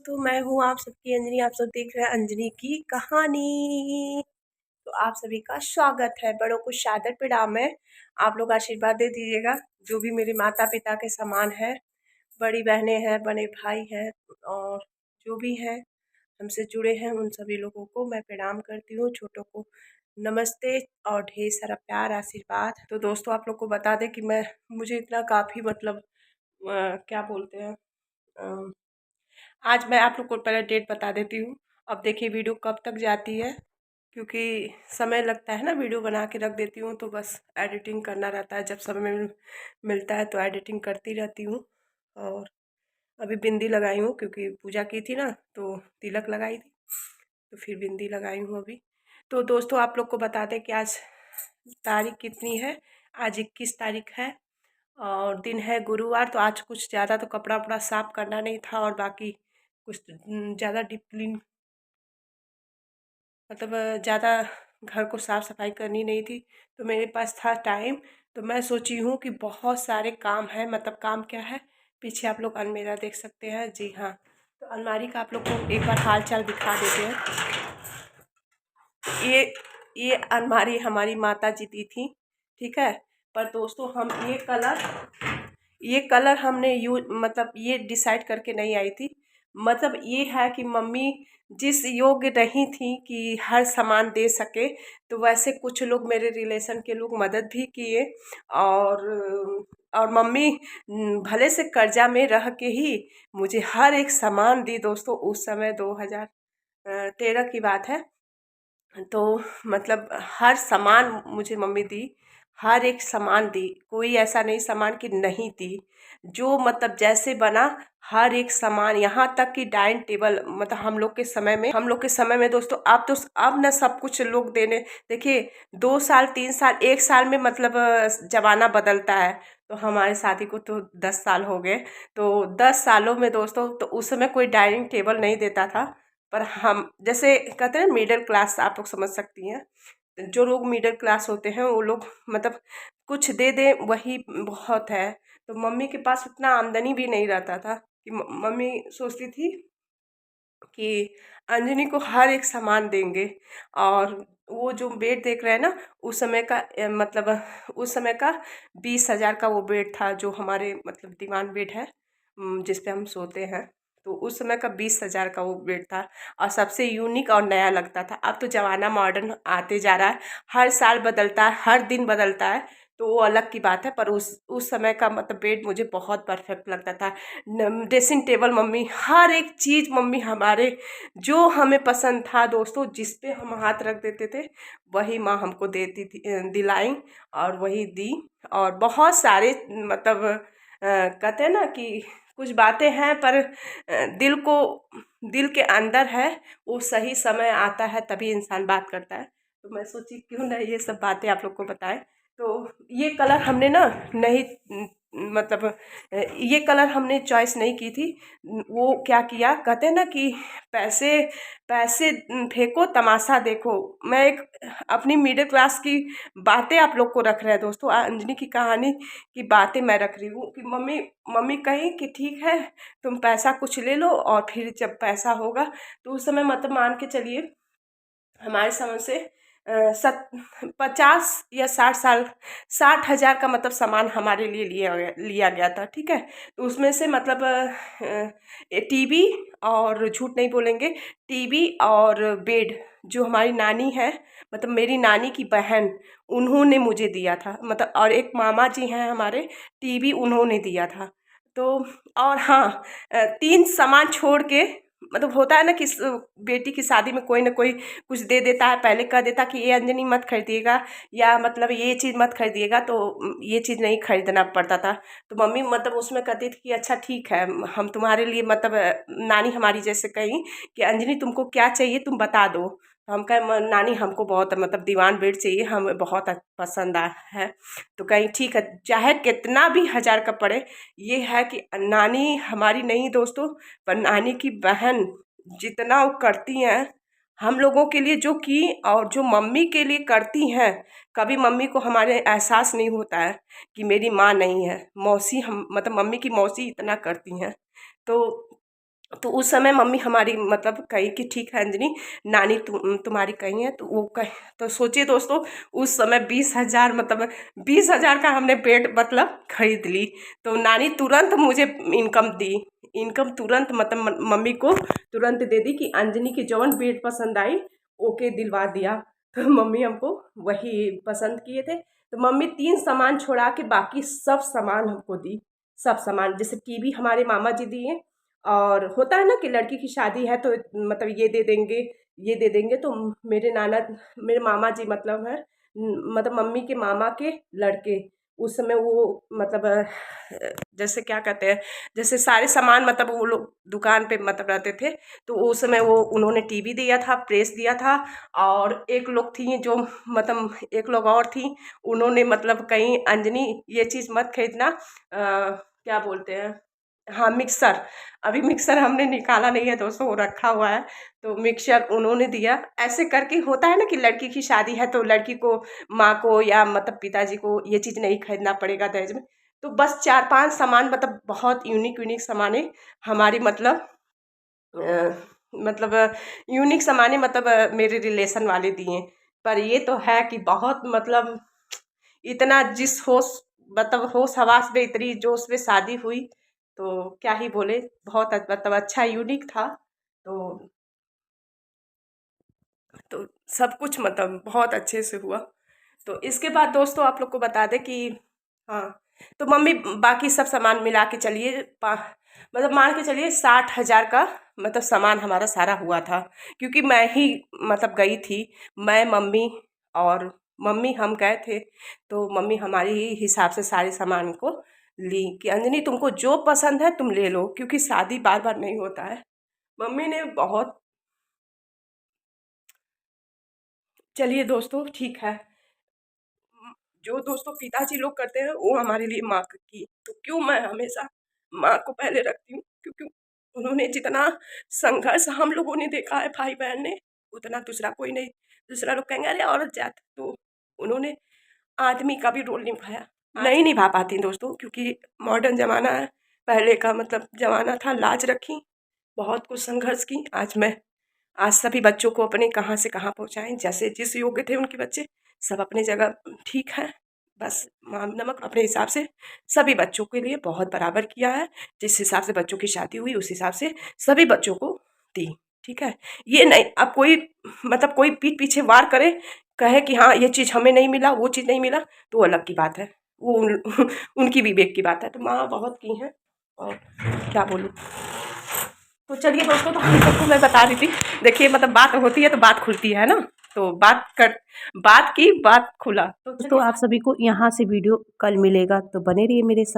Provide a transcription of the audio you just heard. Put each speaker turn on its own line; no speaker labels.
दोस्तों, मैं हूँ आप सबकी अंजनी। आप सब देख रहे हैं अंजनी की कहानी। तो आप सभी का स्वागत है। बड़ों को सादर प्रणाम है। आप लोग आशीर्वाद दे दीजिएगा। जो भी मेरे माता पिता के समान है, बड़ी बहनें हैं, बड़े भाई हैं और जो भी हैं हमसे जुड़े हैं, उन सभी लोगों को मैं प्रणाम करती हूँ। छोटों को नमस्ते और ढेर सारा प्यार आशीर्वाद। तो दोस्तों, आप लोग को बता दें कि मुझे इतना काफ़ी मतलब क्या बोलते हैं, आज मैं आप लोग को पहले डेट बता देती हूँ। अब देखिए वीडियो कब तक जाती है, क्योंकि समय लगता है ना। वीडियो बना के रख देती हूँ तो बस एडिटिंग करना रहता है। जब समय मिलता है तो एडिटिंग करती रहती हूँ। और अभी बिंदी लगाई हूँ क्योंकि पूजा की थी ना, तो तिलक लगाई थी, तो फिर बिंदी लगाई हूँ अभी। तो दोस्तों, आप लोग को बता दें कि आज तारीख कितनी है। आज 21 तारीख है और दिन है गुरुवार। तो आज कुछ ज़्यादा तो कपड़ा वपड़ा साफ करना नहीं था और बाकी कुछ ज़्यादा डीप क्लीन मतलब ज़्यादा घर को साफ सफाई करनी नहीं थी। तो मेरे पास था टाइम, तो मैं सोची हूँ कि बहुत सारे काम हैं। मतलब काम क्या है, पीछे आप लोग अलमीरा देख सकते हैं। जी हाँ, तो अलमारी का आप लोग को एक बार हाल चाल दिखा देते हैं। ये ये अलमारी हमारी माता जी दी थी, ठीक है। पर दोस्तों, हम ये कलर हमने मतलब ये डिसाइड करके नहीं आई थी। मतलब ये है कि मम्मी जिस योग्य नहीं थी कि हर सामान दे सके, तो वैसे कुछ लोग मेरे रिलेशन के लोग मदद भी किए। और मम्मी भले से कर्जा में रह के ही मुझे हर एक सामान दी। दोस्तों, उस समय 2013 की बात है। तो मतलब हर सामान मुझे मम्मी दी, हर एक सामान दी। कोई ऐसा नहीं सामान कि नहीं दी। जो मतलब जैसे बना हर एक सामान, यहाँ तक कि डाइनिंग टेबल। मतलब हम लोग के समय में दोस्तों, अब ना सब कुछ लोग देने। देखिए, 2 साल 3 साल 1 साल में मतलब जमाना बदलता है। तो हमारे शादी को तो 10 साल हो गए। तो 10 सालों में दोस्तों, तो उस समय कोई डाइनिंग टेबल नहीं देता था। पर हम जैसे कहते हैं मिडिल क्लास, आप लोग समझ सकती हैं। जो लोग मिडिल क्लास होते हैं वो लोग मतलब कुछ दे दे वही बहुत है। तो मम्मी के पास उतना आमदनी भी नहीं रहता था कि मम्मी सोचती थी कि अंजनी को हर एक सामान देंगे। और वो जो बेड देख रहे हैं ना, उस समय का मतलब उस समय का 20,000 का वो बेड था, जो हमारे मतलब दीवान बेड है, जिस पे हम सोते हैं। तो उस समय का 20,000 का वो बेड था और सबसे यूनिक और नया लगता था। अब तो ज़माना मॉडर्न आते जा रहा है, हर साल बदलता है, हर दिन बदलता है। तो वो अलग की बात है। पर उस समय का मतलब बेड मुझे बहुत परफेक्ट लगता था। ड्रेसिंग टेबल, मम्मी हर एक चीज़ मम्मी हमारे जो हमें पसंद था दोस्तों, जिस पे हम हाथ रख देते थे वही माँ हमको देती थी, दिलाई और वही दी। और बहुत सारे मतलब कहते हैं ना कि कुछ बातें हैं, पर दिल के अंदर है। वो सही समय आता है तभी इंसान बात करता है। तो मैं सोची क्यों ना ये सब बातें आप लोग को बताएं। तो ये कलर हमने ना नहीं मतलब ये कलर हमने चॉइस नहीं की थी। वो क्या किया, कहते हैं ना कि पैसे पैसे फेंको तमाशा देखो। मैं एक अपनी मिडिल क्लास की बातें आप लोग को रख रहे हैं दोस्तों। अंजनी की कहानी की बातें मैं रख रही हूँ कि मम्मी मम्मी कहीं कि ठीक है, तुम पैसा कुछ ले लो और फिर जब पैसा होगा। तो उस समय मतलब मान के चलिए हमारे समझ से 50 या 60 साल 60,000 का मतलब सामान हमारे लिए लिया गया था, ठीक है। तो उसमें से मतलब टीवी, और झूठ नहीं बोलेंगे, टीवी और बेड जो हमारी नानी है, मतलब मेरी नानी की बहन, उन्होंने मुझे दिया था। मतलब और एक मामा जी हैं हमारे, टीवी उन्होंने दिया था। तो और हाँ, 3 सामान छोड़ के, मतलब होता है ना कि बेटी की शादी में कोई ना कोई कुछ दे देता है। पहले कह देता कि ये अंजनी मत खरीदिएगा, या मतलब ये चीज़ मत खरीदिएगा, तो ये चीज़ नहीं खरीदना पड़ता था। तो मम्मी मतलब उसमें कहती थी कि अच्छा ठीक है, हम तुम्हारे लिए मतलब नानी हमारी जैसे कही कि अंजनी तुमको क्या चाहिए तुम बता दो। तो हम कहे नानी हमको बहुत मतलब दीवान बेड चाहिए, हमें बहुत पसंद आया है। तो कहीं ठीक है, चाहे कितना भी हजार का पड़े। ये है कि नानी हमारी नहीं दोस्तों, पर नानी की बहन जितना वो करती हैं हम लोगों के लिए, जो की और जो मम्मी के लिए करती हैं। कभी मम्मी को हमारे एहसास नहीं होता है कि मेरी माँ नहीं है। मौसी, हम मतलब मम्मी की मौसी इतना करती हैं। तो तो उस समय मम्मी हमारी मतलब कही कि ठीक है अंजनी, नानी तुम्हारी कही है, तो वो कही। तो सोचिए दोस्तों, उस समय 20,000 मतलब 20,000 का हमने बेड मतलब खरीद ली। तो नानी तुरंत मुझे इनकम दी, इनकम तुरंत मतलब मम्मी को तुरंत दे दी कि अंजनी की जौन बेड पसंद आई ओके दिलवा दिया। तो मम्मी हमको वही पसंद किए थे। तो मम्मी 3 सामान छोड़ा के बाकी सब सामान हमको दी, सब सामान। जैसे टीवी हमारे मामा जी दिए, और होता है ना कि लड़की की शादी है तो मतलब ये दे देंगे, ये दे देंगे। तो मेरे नाना, मेरे मामा जी मतलब है, मतलब मम्मी के मामा के लड़के, उस समय वो मतलब जैसे क्या कहते हैं, जैसे सारे सामान मतलब वो लोग दुकान पे मतलब रहते थे। तो उस समय वो उन्होंने टीवी दिया था, प्रेस दिया था। और एक लोग थी जो मतलब एक लोग और थी, उन्होंने मतलब कहीं अंजनी ये चीज़ मत खरीदना, क्या बोलते हैं, हाँ मिक्सर। अभी मिक्सर हमने निकाला नहीं है दोस्तों, वो रखा हुआ है। तो मिक्सर उन्होंने दिया। ऐसे करके होता है ना कि लड़की की शादी है तो लड़की को, माँ को या मतलब पिताजी को ये चीज़ नहीं खरीदना पड़ेगा दहेज में। तो बस 4-5 सामान मतलब बहुत यूनिक यूनिक सामानें हमारी मतलब यूनिक सामानें मतलब मेरे रिलेशन वाले दिए। पर ये तो है कि बहुत मतलब इतना जिस होश मतलब होश हवास में इतनी जोश में शादी हुई, तो क्या ही बोले। बहुत मतलब अच्छा यूनिक था। तो तो सब कुछ मतलब बहुत अच्छे से हुआ। तो इसके बाद दोस्तों आप लोग को बता दें कि हाँ, तो मम्मी बाकी सब सामान मिला के चलिए मतलब मान के चलिए 60,000 का मतलब सामान हमारा सारा हुआ था। क्योंकि मैं ही मतलब गई थी, मैं मम्मी और मम्मी हम गए थे। तो मम्मी हमारी ही हिसाब से सारे सामान को ली कि अंजनी तुमको जो पसंद है तुम ले लो, क्योंकि शादी बार बार नहीं होता है। मम्मी ने बहुत, चलिए दोस्तों ठीक है। जो दोस्तों पिताजी लोग करते हैं वो हमारे लिए माँ की, तो क्यों मैं हमेशा माँ को पहले रखती हूँ, क्योंकि उन्होंने जितना संघर्ष हम लोगों ने देखा है भाई बहन ने, उतना दूसरा कोई नहीं। दूसरा लोग कहेंगे अरे औरत जात, तो उन्होंने आदमी का भी रोल निभाया। नहीं निभा पाती दोस्तों, क्योंकि मॉडर्न ज़माना है। पहले का मतलब ज़माना था, लाज रखी, बहुत कुछ संघर्ष की। आज सभी बच्चों को अपने कहाँ से कहाँ पहुँचाएँ, जैसे जिस योग्य थे उनके बच्चे सब अपनी जगह ठीक है। बस नमक अपने हिसाब से सभी बच्चों के लिए बहुत बराबर किया है। जिस हिसाब से बच्चों की शादी हुई उस हिसाब से सभी बच्चों को दी, ठीक है। ये नहीं अब कोई मतलब कोई पीठ पीछे वार करे, कहे कि हाँ ये चीज़ हमें नहीं मिला, वो चीज़ नहीं मिला, तो वो अलग की बात है। वो उनकी विवेक की बात है। तो माँ बहुत की हैं, और क्या बोलूँ। तो चलिए दोस्तों, तो हम सबको मैं बता रही थी, देखिए मतलब बात होती है तो बात खुलती है ना। तो बात की बात खुला। तो
दोस्तों आप सभी को यहाँ से वीडियो कल मिलेगा, तो बने रहिए मेरे साथ।